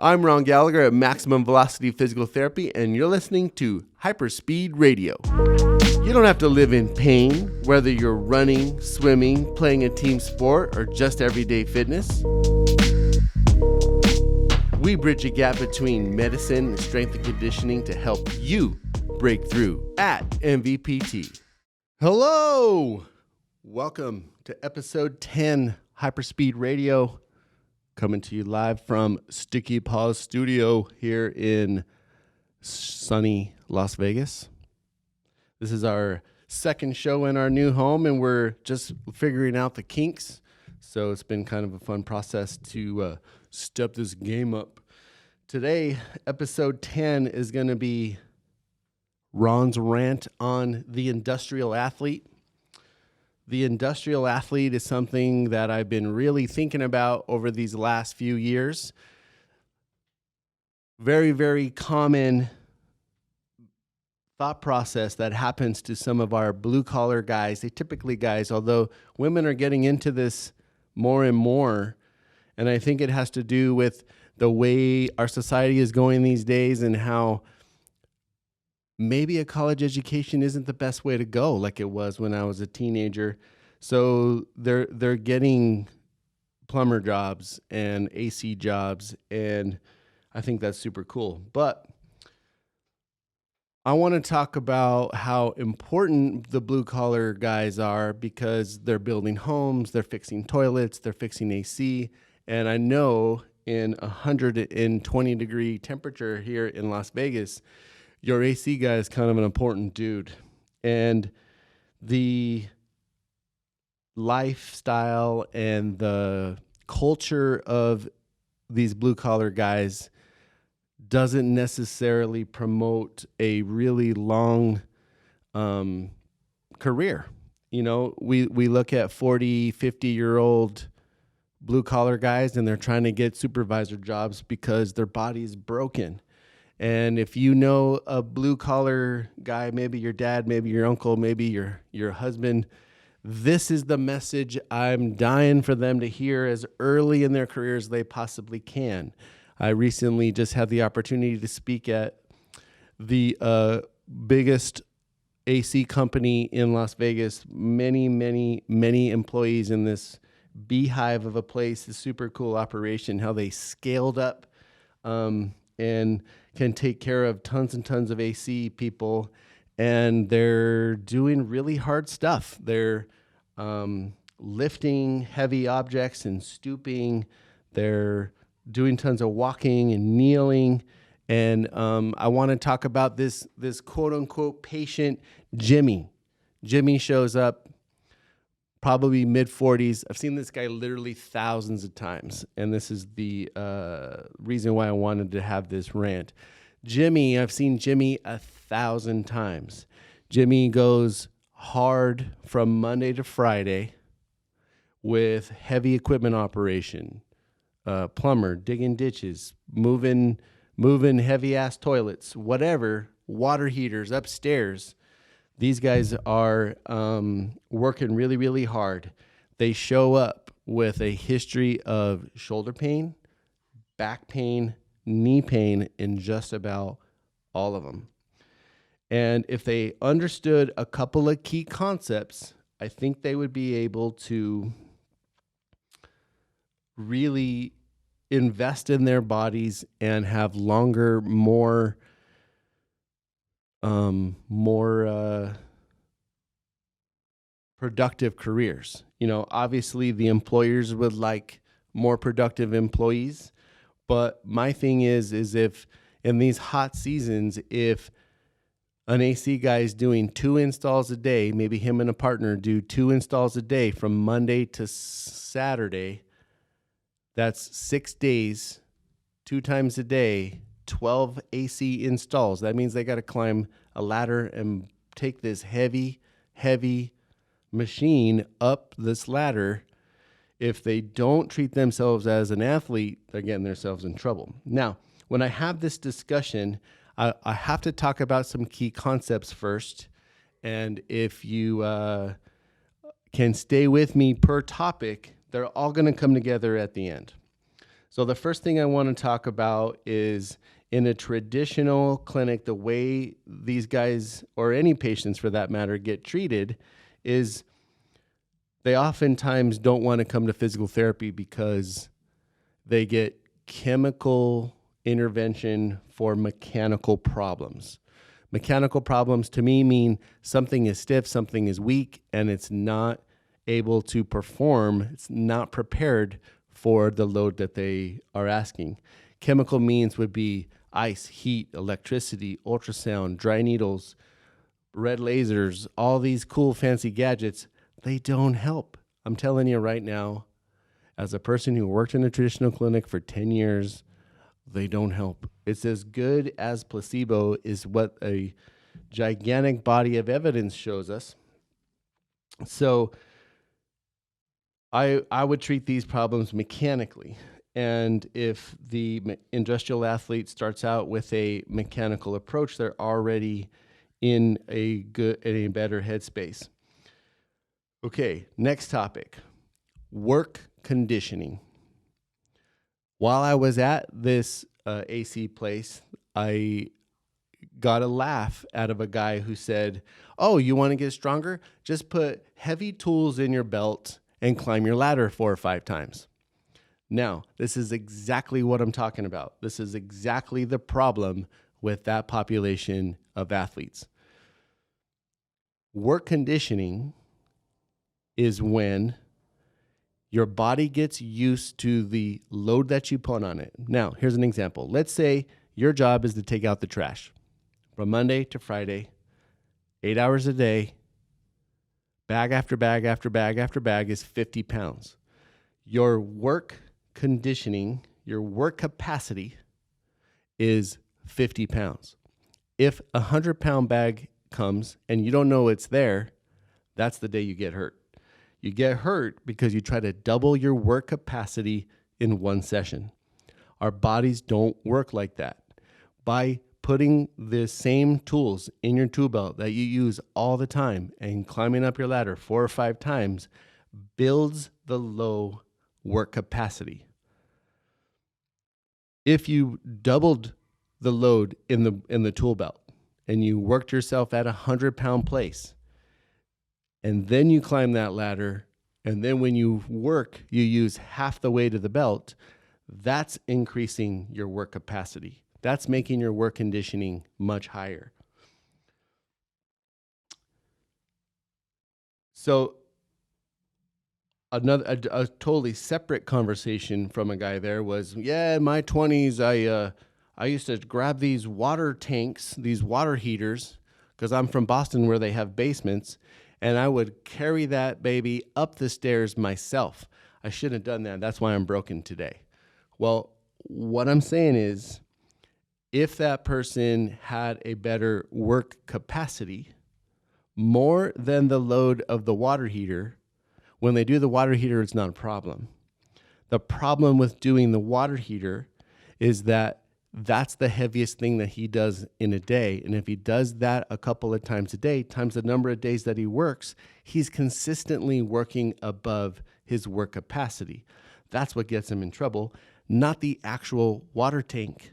I'm Ron Gallagher at Maximum Velocity Physical Therapy, and you're listening to HYPERSPEED Radio. You don't have to live in pain, whether you're running, swimming, playing a team sport, or just everyday fitness. We bridge a gap between medicine and strength and conditioning to help you break through at MVPT. Hello! Welcome to episode 10, HYPERSPEED Radio. Coming to you live from Sticky Paws Studio here in sunny Las Vegas. This is our second show in our new home, and we're just figuring out the kinks. So it's been kind of a fun process to step this game up. Today, episode 10 is going to be Ron's rant on the industrial athlete. The industrial athlete is something that I've been really thinking about over these last few years. Very, very common thought process that happens to some of our blue-collar guys. They typically guys, although women are getting into this more and more, and I think it has to do with the way our society is going these days and how maybe a college education isn't the best way to go like it was when I was a teenager. So they're getting plumber jobs and AC jobs, and I think that's super cool. But I want to talk about how important the blue-collar guys are because they're building homes, they're fixing toilets, they're fixing AC, and I know in 120-degree temperature here in Las Vegas, your AC guy is kind of an important dude. And the lifestyle and the culture of these blue-collar guys doesn't necessarily promote a really long career. You know, we look at 40, 50-year-old blue-collar guys, and they're trying to get supervisor jobs because their body's broken. And if you know a blue-collar guy, maybe your dad, maybe your uncle, maybe your husband, this is the message I'm dying for them to hear as early in their career as they possibly can. I recently just had the opportunity to speak at the biggest AC company in Las Vegas. Many, many, many employees in this beehive of a place, a super cool operation, how they scaled up and can take care of tons and tons of AC people, and they're doing really hard stuff. They're lifting heavy objects and stooping. They're doing tons of walking and kneeling. And I want to talk about this quote-unquote patient, Jimmy. Jimmy shows up, probably mid-40s. I've seen this guy literally thousands of times, and this is the reason why I wanted to have this rant. Jimmy, I've seen Jimmy 1,000 times. Jimmy goes hard from Monday to Friday with heavy equipment operation, plumber, digging ditches, moving heavy-ass toilets, whatever, water heaters upstairs. These guys are working really, really hard. They show up with a history of shoulder pain, back pain, knee pain in just about all of them. And if they understood a couple of key concepts, I think they would be able to really invest in their bodies and have longer, more productive careers. You know, obviously the employers would like more productive employees, but my thing is if in these hot seasons, if an AC guy is doing 2 installs a day, maybe him and a partner do 2 installs a day from Monday to Saturday, that's 6 days, 2 times a day, 12 AC installs. That means they got to climb a ladder and take this heavy machine up this ladder. If they don't treat themselves as an athlete, they're getting themselves in trouble. Now, when I have this discussion, I have to talk about some key concepts first. And if you can stay with me per topic, they're all going to come together at the end. So the first thing I want to talk about is in a traditional clinic, the way these guys, or any patients for that matter, get treated is they oftentimes don't want to come to physical therapy because they get chemical intervention for mechanical problems. Mechanical problems to me mean something is stiff, something is weak, and it's not able to perform, it's not prepared for the load that they are asking. Chemical means would be ice, heat, electricity, ultrasound, dry needles, red lasers, all these cool fancy gadgets. They don't help. I'm telling you right now, as a person who worked in a traditional clinic for 10 years, they don't help. It's as good as placebo, is what a gigantic body of evidence shows us. So I would treat these problems mechanically. And if the industrial athlete starts out with a mechanical approach, they're already in a better headspace. Okay, next topic, work conditioning. While I was at this AC place, I got a laugh out of a guy who said, "Oh, you want to get stronger? Just put heavy tools in your belt and climb your ladder 4 or 5 times." Now, this is exactly what I'm talking about. This is exactly the problem with that population of athletes. Work conditioning is when your body gets used to the load that you put on it. Now, here's an example. Let's say your job is to take out the trash from Monday to Friday, 8 hours a day, bag after bag after bag after bag is 50 pounds. Your work conditioning, your work capacity is 50 pounds. If a 100-pound bag comes and you don't know it's there, that's the day you get hurt. You get hurt because you try to double your work capacity in one session. Our bodies don't work like that. By putting the same tools in your tool belt that you use all the time and climbing up your ladder 4 or 5 times builds the low work capacity. If you doubled the load in the tool belt and you worked yourself at a 100-pound place, and then you climb that ladder, and then when you work, you use half the weight of the belt, that's increasing your work capacity. That's making your work conditioning much higher. So another a totally separate conversation from a guy there was, yeah, in my 20s, I used to grab these water tanks, these water heaters, because I'm from Boston where they have basements, and I would carry that baby up the stairs myself. I shouldn't have done that. That's why I'm broken today. Well, what I'm saying is, if that person had a better work capacity, more than the load of the water heater, when they do the water heater, it's not a problem. The problem with doing the water heater is that that's the heaviest thing that he does in a day. And if he does that a couple of times a day, times the number of days that he works, he's consistently working above his work capacity. That's what gets him in trouble, not the actual water tank.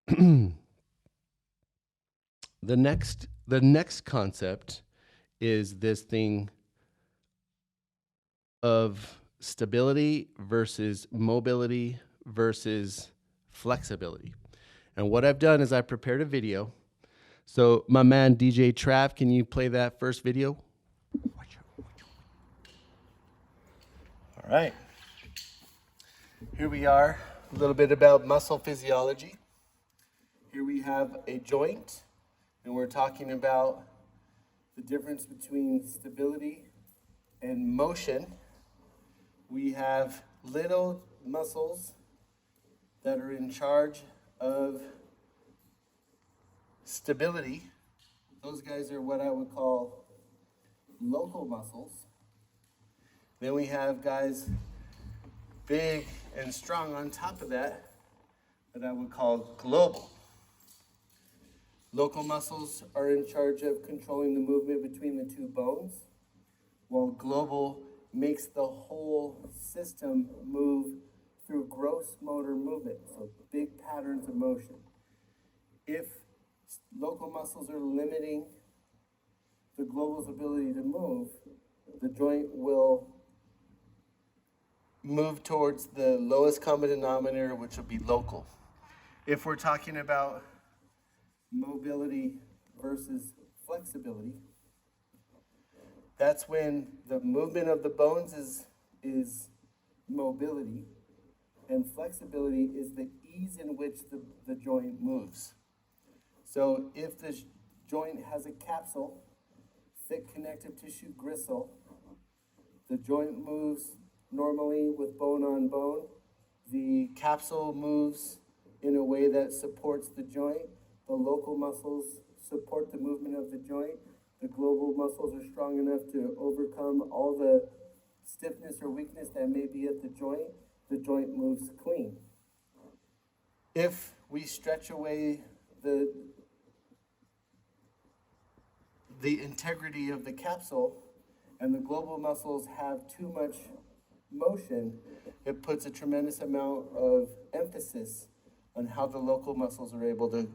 The next concept is this thing of stability versus mobility versus flexibility. And what I've done is I prepared a video. So my man DJ Trav, can you play that first video? All right. Here we are, a little bit about muscle physiology. Here we have a joint, and we're talking about the difference between stability and motion. We have little muscles that are in charge of stability. Those guys are what I would call local muscles. Then we have guys big and strong on top of that I would call global. Local muscles are in charge of controlling the movement between the two bones, while global makes the whole system move through gross motor movement, so big patterns of motion. If local muscles are limiting the global's ability to move, the joint will move towards the lowest common denominator, which will be local. If we're talking about mobility versus flexibility, that's when the movement of the bones is mobility, and flexibility is the ease in which the joint moves. So if the joint has a capsule, thick connective tissue gristle, the joint moves normally with bone on bone. The capsule moves in a way that supports the joint. The local muscles support the movement of the joint. The global muscles are strong enough to overcome all the stiffness or weakness that may be at the joint moves clean. If we stretch away the integrity of the capsule and the global muscles have too much motion, it puts a tremendous amount of emphasis on how the local muscles are able to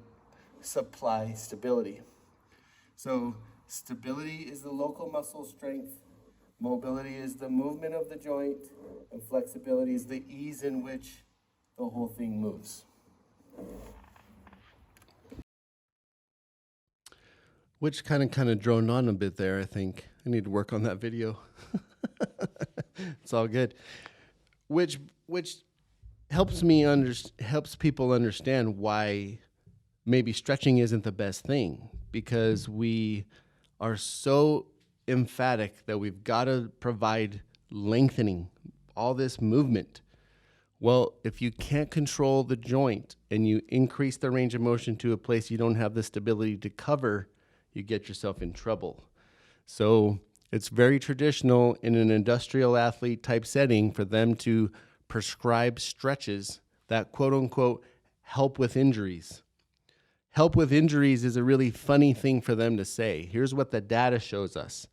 supply stability. So stability is the local muscle strength, mobility is the movement of the joint, and flexibility is the ease in which the whole thing moves. Which kind of droned on a bit there, I think. I need to work on that video. It's all good. Which helps people understand why maybe stretching isn't the best thing, because we are so emphatic that we've got to provide lengthening, all this movement. Well, if you can't control the joint and you increase the range of motion to a place you don't have the stability to cover, you get yourself in trouble. So it's very traditional in an industrial athlete type setting for them to prescribe stretches that quote unquote help with injuries. Help with injuries is a really funny thing for them to say. Here's what the data shows us.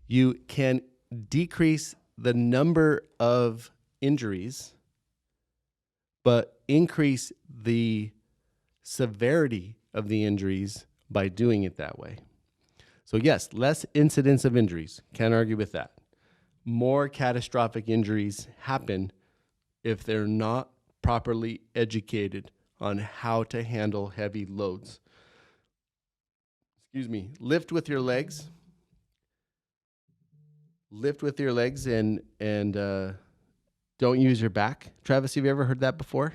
You can decrease the number of injuries, but increase the severity of the injuries by doing it that way. So yes, less incidence of injuries. Can't argue with that. More catastrophic injuries happen if they're not properly educated on how to handle heavy loads. Excuse me. Lift with your legs. Lift with your legs and don't use your back. Travis, have you ever heard that before?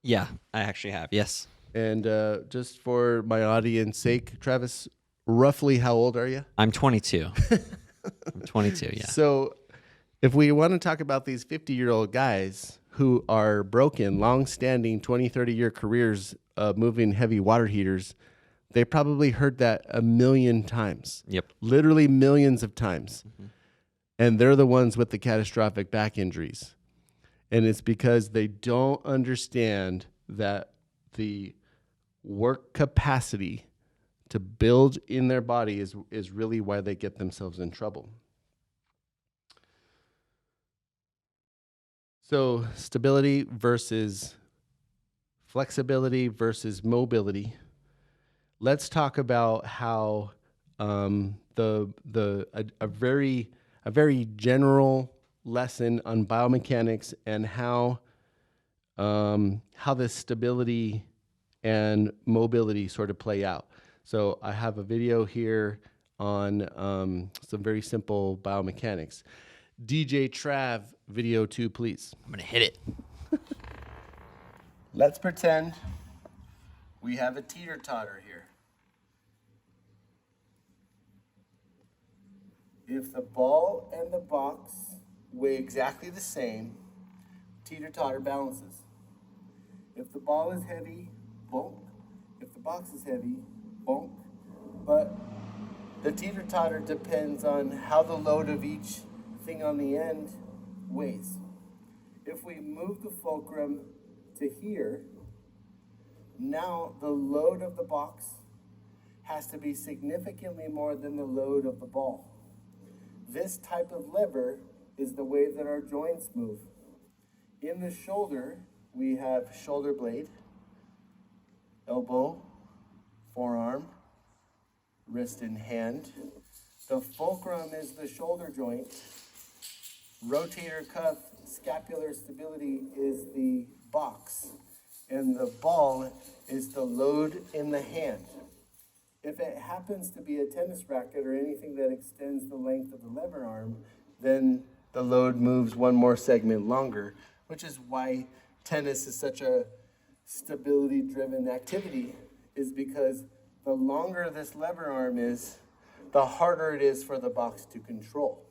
Yeah, I actually have. Yes. And just for my audience sake, Travis, roughly how old are you? I'm 22. I'm 22, yeah. So if we want to talk about these 50-year-old guys who are broken, long-standing 20, 30-year careers moving heavy water heaters, they probably heard that a million times. Yep. Literally millions of times. Mm-hmm. And they're the ones with the catastrophic back injuries. And it's because they don't understand that the work capacity to build in their body is really why they get themselves in trouble. So stability versus flexibility versus mobility. Let's talk about how a very general lesson on biomechanics and how the stability and mobility sort of play out. So I have a video here on some very simple biomechanics. DJ Trav, video 2, please. I'm going to hit it. Let's pretend we have a teeter-totter here. If the ball and the box weigh exactly the same, teeter-totter balances. If the ball is heavy, bonk. If the box is heavy, bonk. But the teeter-totter depends on how the load of each thing on the end weighs. If we move the fulcrum to here, now the load of the box has to be significantly more than the load of the ball. This type of lever is the way that our joints move. In the shoulder, we have shoulder blade, elbow, forearm, wrist and hand. The fulcrum is the shoulder joint. Rotator cuff scapular stability is the box. And the ball is the load in the hand. If it happens to be a tennis racket or anything that extends the length of the lever arm, then the load moves one more segment longer, which is why tennis is such a stability-driven activity, is because the longer this lever arm is, the harder it is for the box to control.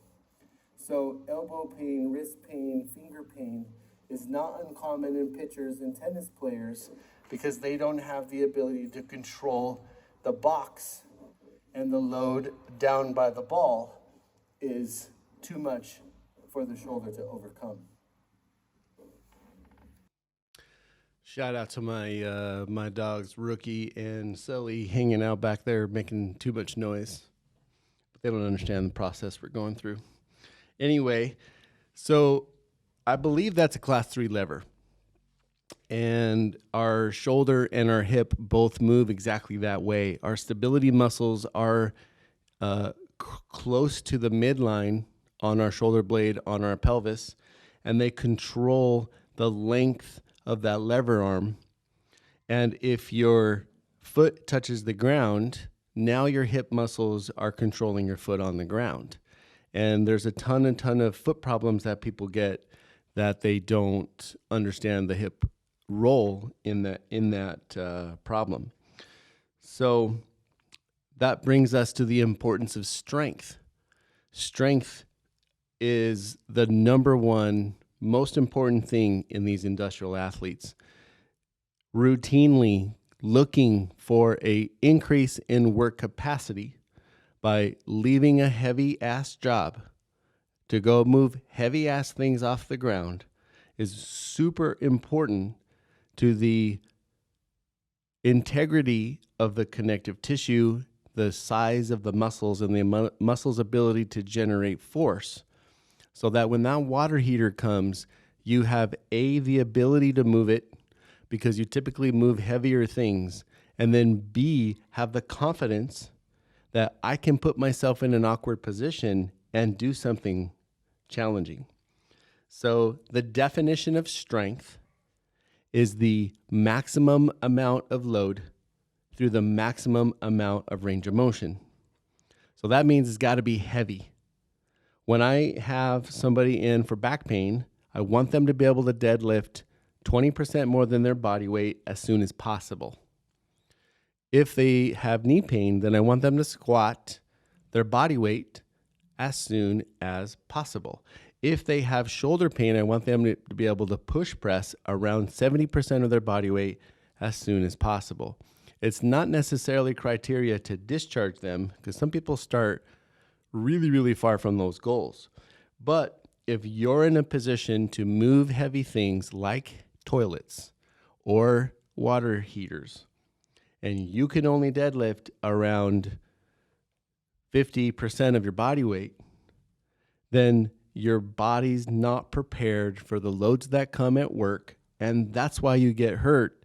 So elbow pain, wrist pain, finger pain is not uncommon in pitchers and tennis players because they don't have the ability to control the box, and the load down by the ball is too much for the shoulder to overcome. Shout out to my dogs, Rookie and Sully, hanging out back there making too much noise. But they don't understand the process we're going through. Anyway, so I believe that's a class 3 lever. And our shoulder and our hip both move exactly that way. Our stability muscles are close to the midline on our shoulder blade, on our pelvis, and they control the length of that lever arm. And if your foot touches the ground, now your hip muscles are controlling your foot on the ground. And there's a ton of foot problems that people get that they don't understand the hip role in that problem. So that brings us to the importance of strength. Strength is the number one most important thing in these industrial athletes. Routinely looking for an increase in work capacity by leaving a heavy ass job to go move heavy ass things off the ground is super important to the integrity of the connective tissue, the size of the muscles, and the muscle's ability to generate force. So that when that water heater comes, you have A, the ability to move it because you typically move heavier things, and then B, have the confidence that I can put myself in an awkward position and do something challenging. So the definition of strength is the maximum amount of load through the maximum amount of range of motion. So that means it's got to be heavy. When I have somebody in for back pain, I want them to be able to deadlift 20% more than their body weight as soon as possible. If they have knee pain, then I want them to squat their body weight as soon as possible. If they have shoulder pain, I want them to be able to push press around 70% of their body weight as soon as possible. It's not necessarily criteria to discharge them because some people start really, really far from those goals. But if you're in a position to move heavy things like toilets or water heaters, and you can only deadlift around 50% of your body weight, then your body's not prepared for the loads that come at work. And that's why you get hurt,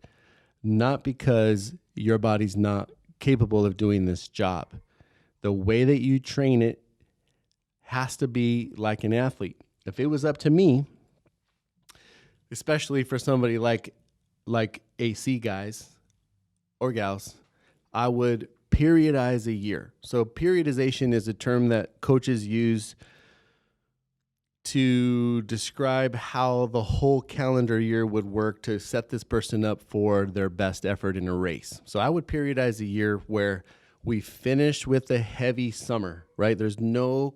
not because your body's not capable of doing this job. The way that you train it has to be like an athlete. If it was up to me, especially for somebody like AC guys or gals, I would periodize a year. So periodization is a term that coaches use to describe how the whole calendar year would work to set this person up for their best effort in a race. So I would periodize a year where we finish with a heavy summer, right? There's no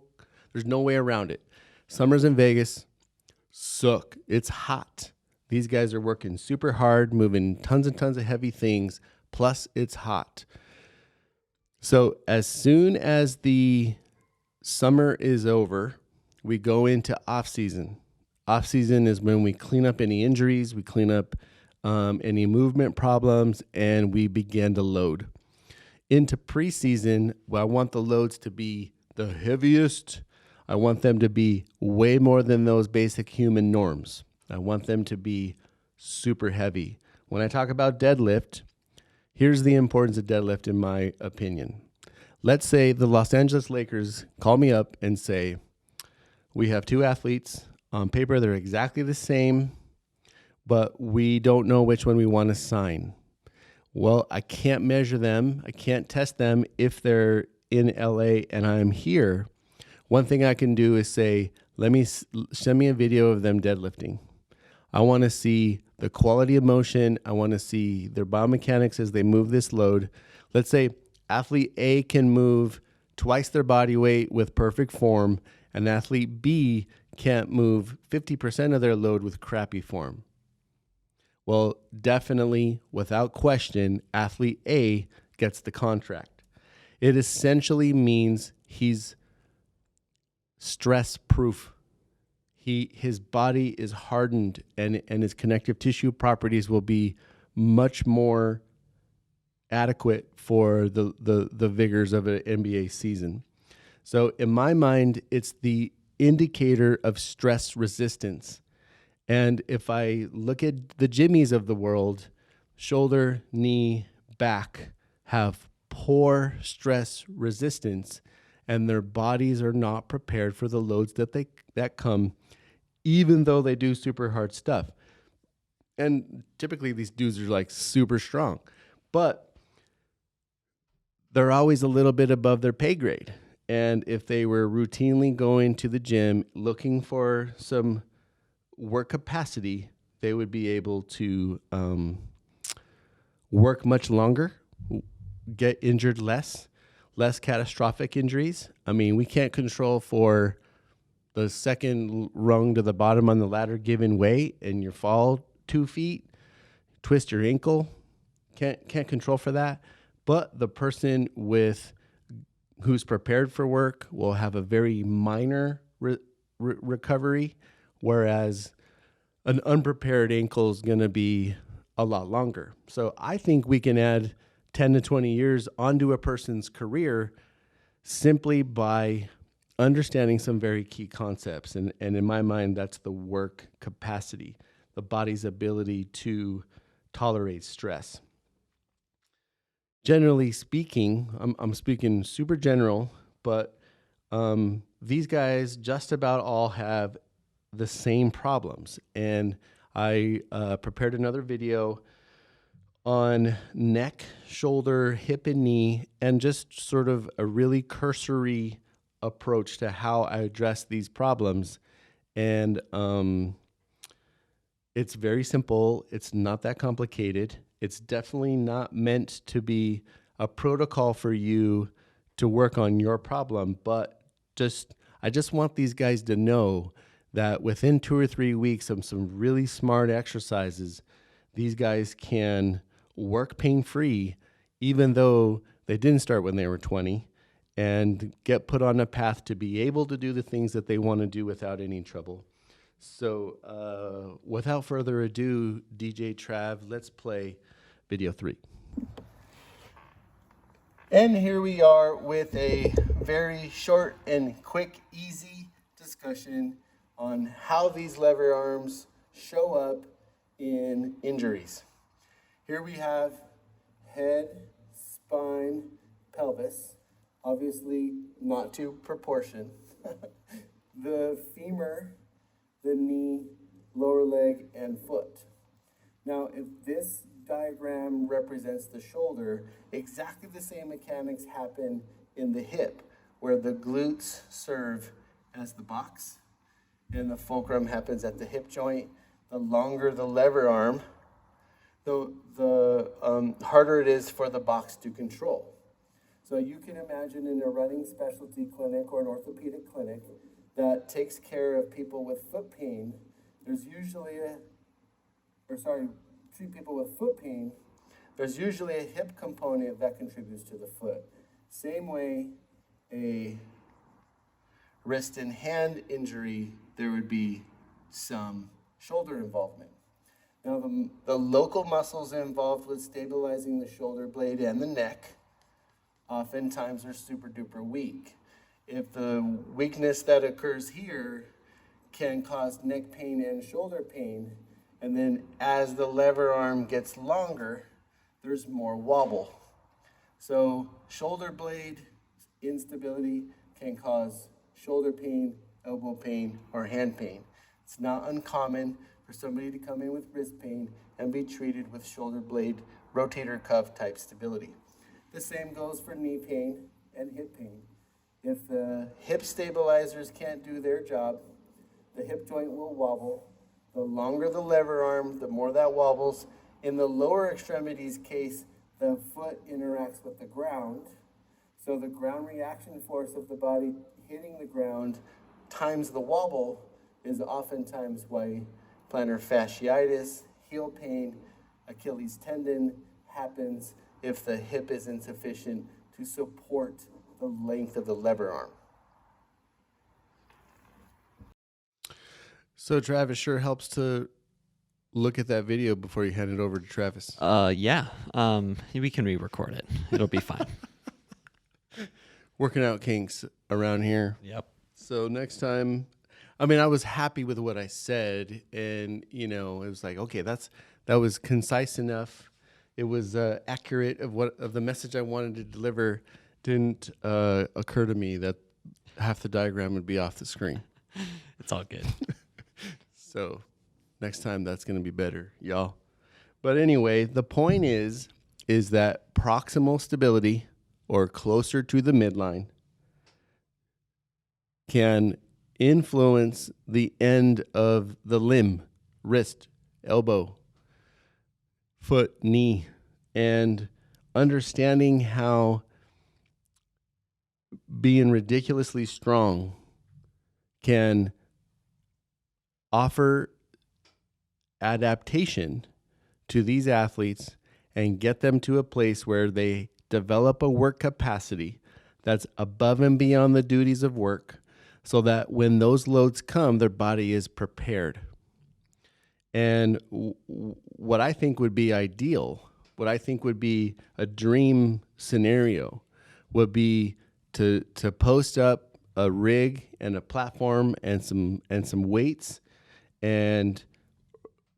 way around it. Summer's in Vegas. Suck. It's hot. These guys are working super hard, moving tons and tons of heavy things, plus it's hot. So as soon as the summer is over, we go into off season. Off season is when we clean up any injuries, we clean up any movement problems, and we begin to load. Into preseason, well, I want the loads to be the heaviest. I want them to be way more than those basic human norms. I want them to be super heavy. When I talk about deadlift, here's the importance of deadlift in my opinion. Let's say the Los Angeles Lakers call me up and say, we have two athletes. On paper, they're exactly the same, but we don't know which one we want to sign. Well, I can't measure them. I can't test them if they're in LA and I'm here. One thing I can do is say, send me a video of them deadlifting. I want to see the quality of motion. I want to see their biomechanics as they move this load. Let's say athlete A can move twice their body weight with perfect form, and athlete B can't move 50% of their load with crappy form. Well, definitely, without question, athlete A gets the contract. It essentially means he's stress proof. His body is hardened, and his connective tissue properties will be much more adequate for the vigors of an NBA season. So in my mind, it's the indicator of stress resistance. And if I look at the Jimmies of the world, shoulder, knee, back have poor stress resistance, and their bodies are not prepared for the loads that come, even though they do super hard stuff. And typically these dudes are like super strong, but they're always a little bit above their pay grade. And if they were routinely going to the gym looking for some work capacity, they would be able to work much longer, get injured less catastrophic injuries. I mean, we can't control for the second rung to the bottom on the ladder giving way and you fall 2 feet, twist your ankle. Can't control for that. But the person who's prepared for work will have a very minor recovery, whereas an unprepared ankle is going to be a lot longer. So I think we can add 10 to 20 years onto a person's career simply by understanding some very key concepts. And in my mind, that's the work capacity, the body's ability to tolerate stress. Generally speaking, I'm speaking super general, but these guys just about all have the same problems. And I prepared another video on neck, shoulder, hip, and knee, and just sort of a really cursory approach to how I address these problems. And it's very simple. It's not that complicated. It's definitely not meant to be a protocol for you to work on your problem, but I just want these guys to know that within 2 or 3 weeks of some really smart exercises, these guys can work pain-free, even though they didn't start when they were 20, and get put on a path to be able to do the things that they want to do without any trouble. So without further ado, DJ Trav, let's play video 3. And here we are with a very short and quick, easy discussion on how these lever arms show up in injuries. Here we have head, spine, pelvis, obviously not to proportion. The femur, the knee, lower leg, and foot. Now, if this diagram represents the shoulder, exactly the same mechanics happen in the hip, where the glutes serve as the box and the fulcrum happens at the hip joint. The longer the lever arm, the harder it is for the box to control. So you can imagine in a running specialty clinic or an orthopedic clinic that takes care of people with foot pain, treat people with foot pain, there's usually a hip component that contributes to the foot. Same way, a wrist and hand injury, there would be some shoulder involvement. Now, the local muscles involved with stabilizing the shoulder blade and the neck oftentimes are super duper weak. If the weakness that occurs here can cause neck pain and shoulder pain. And then as the lever arm gets longer, there's more wobble. So shoulder blade instability can cause shoulder pain, elbow pain, or hand pain. It's not uncommon for somebody to come in with wrist pain and be treated with shoulder blade rotator cuff type stability. The same goes for knee pain and hip pain. If the hip stabilizers can't do their job, the hip joint will wobble. The longer the lever arm, the more that wobbles. In the lower extremities case, the foot interacts with the ground. So the ground reaction force of the body hitting the ground times the wobble is oftentimes why plantar fasciitis, heel pain, Achilles tendon happens if the hip is insufficient to support the length of the lever arm. So Travis, sure helps to look at that video before you hand it over to Travis. Yeah. We can re-record it. It'll be fine. Working out kinks around here. Yep. So next time, I mean, I was happy with what I said, and it was like, okay, that was concise enough. It was accurate of the message I wanted to deliver. Didn't occur to me that half the diagram would be off the screen. It's all good. So next time that's going to be better, y'all. But anyway, the point is that proximal stability, or closer to the midline, can influence the end of the limb, wrist, elbow, foot, knee, and understanding how being ridiculously strong can offer adaptation to these athletes and get them to a place where they develop a work capacity that's above and beyond the duties of work, so that when those loads come, their body is prepared. And what I think would be ideal, what I think would be a dream scenario, would be to post up a rig and a platform and some weights, and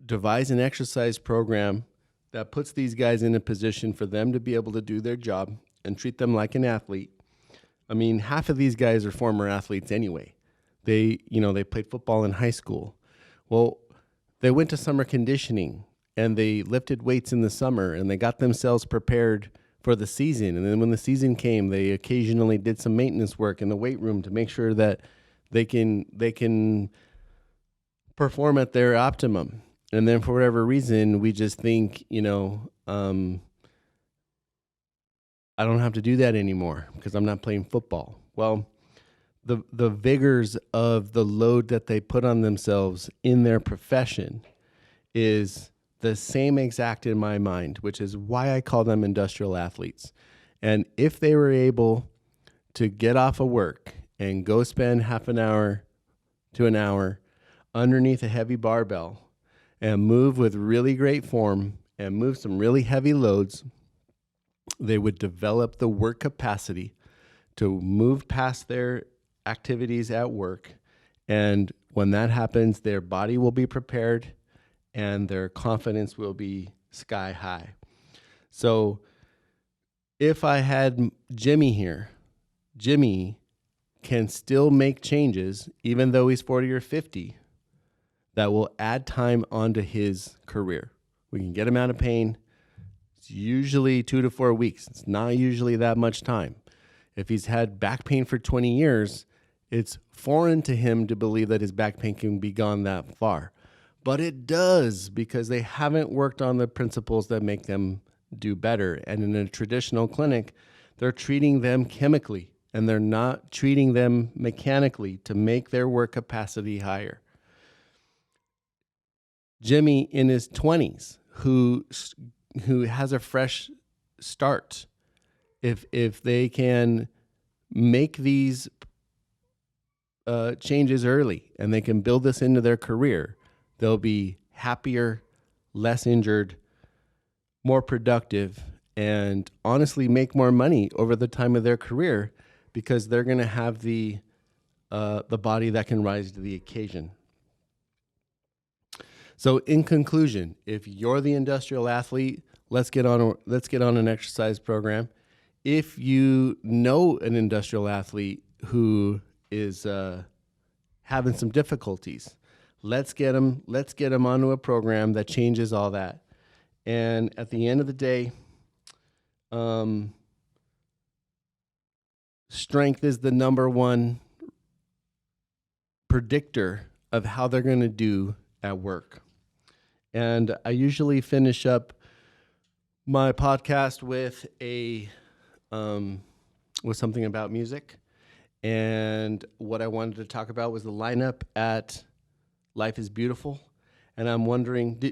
devise an exercise program that puts these guys in a position for them to be able to do their job and treat them like an athlete. I mean, half of these guys are former athletes anyway. They played football in high school. Well, they went to summer conditioning and they lifted weights in the summer and they got themselves prepared for the season. And then when the season came, they occasionally did some maintenance work in the weight room to make sure that they can perform at their optimum. And then for whatever reason, we just think, I don't have to do that anymore because I'm not playing football. Well, the vigors of the load that they put on themselves in their profession is the same exact in my mind, which is why I call them industrial athletes. And if they were able to get off of work and go spend half an hour to an hour underneath a heavy barbell and move with really great form and move some really heavy loads, they would develop the work capacity to move past their activities at work. And when that happens, their body will be prepared and their confidence will be sky high. So if I had Jimmy here, Jimmy can still make changes, even though he's 40 or 50, that will add time onto his career. We can get him out of pain. It's usually 2 to 4 weeks. It's not usually that much time. If he's had back pain for 20 years, it's foreign to him to believe that his back pain can be gone that far. But it does, because they haven't worked on the principles that make them do better. And in a traditional clinic, they're treating them chemically, and they're not treating them mechanically to make their work capacity higher. Jimmy in his 20s, who has a fresh start, if they can make these changes early and they can build this into their career, they'll be happier, less injured, more productive, and honestly make more money over the time of their career, because they're going to have the body that can rise to the occasion. So in conclusion, if you're the industrial athlete, let's get on an exercise program. If you know an industrial athlete who is having some difficulties, let's get them onto a program that changes all that. And at the end of the day, strength is the number one predictor of how they're going to do at work. And I usually finish up my podcast with with something about music. And what I wanted to talk about was the lineup at Life is Beautiful. And I'm wondering,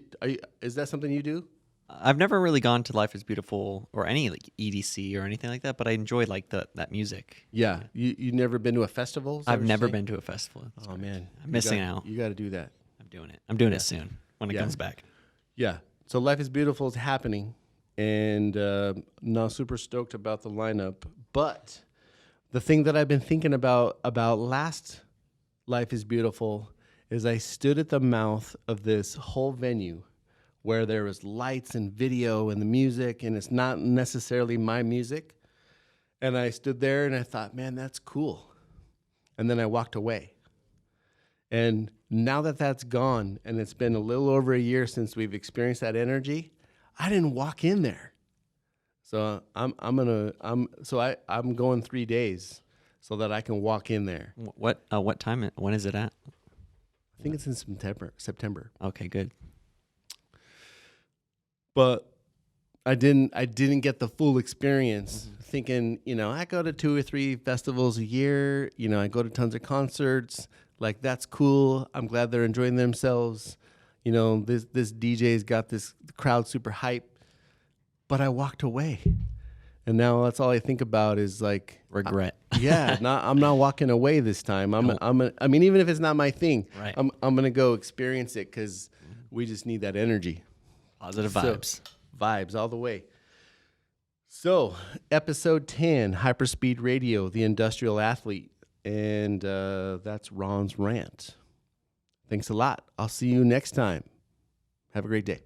is that something you do? I've never really gone to Life is Beautiful or any like EDC or anything like that, but I enjoy like that music. Yeah. You never been to a festival? I've never been to a festival. That's Oh, great. man. I'm missing out. You got to do that. I'm doing it. I'm doing it soon when it comes back. Yeah. So Life is Beautiful is happening, and not super stoked about the lineup. But the thing that I've been thinking about last Life is Beautiful is I stood at the mouth of this whole venue where there was lights and video and the music, and it's not necessarily my music. And I stood there and I thought, man, that's cool. And then I walked away. And now that that's gone, and it's been a little over a year since we've experienced that energy, I didn't walk in there. So I'm going 3 days so that I can walk in there. What time? When is it at? I think it's in September. Okay, good. But I didn't get the full experience. Thinking, I go to 2 or 3 festivals a year. I go to tons of concerts. Like, that's cool. I'm glad they're enjoying themselves. This DJ's got this crowd super hype. But I walked away. And now that's all I think about is like regret. I'm not walking away this time. I mean, even if it's not my thing, right. I'm gonna go experience it because we just need that energy. Positive vibes. Vibes all the way. So, episode 10, Hyperspeed Radio, the industrial athlete. And that's Ron's Rant. Thanks a lot. I'll see you next time. Have a great day.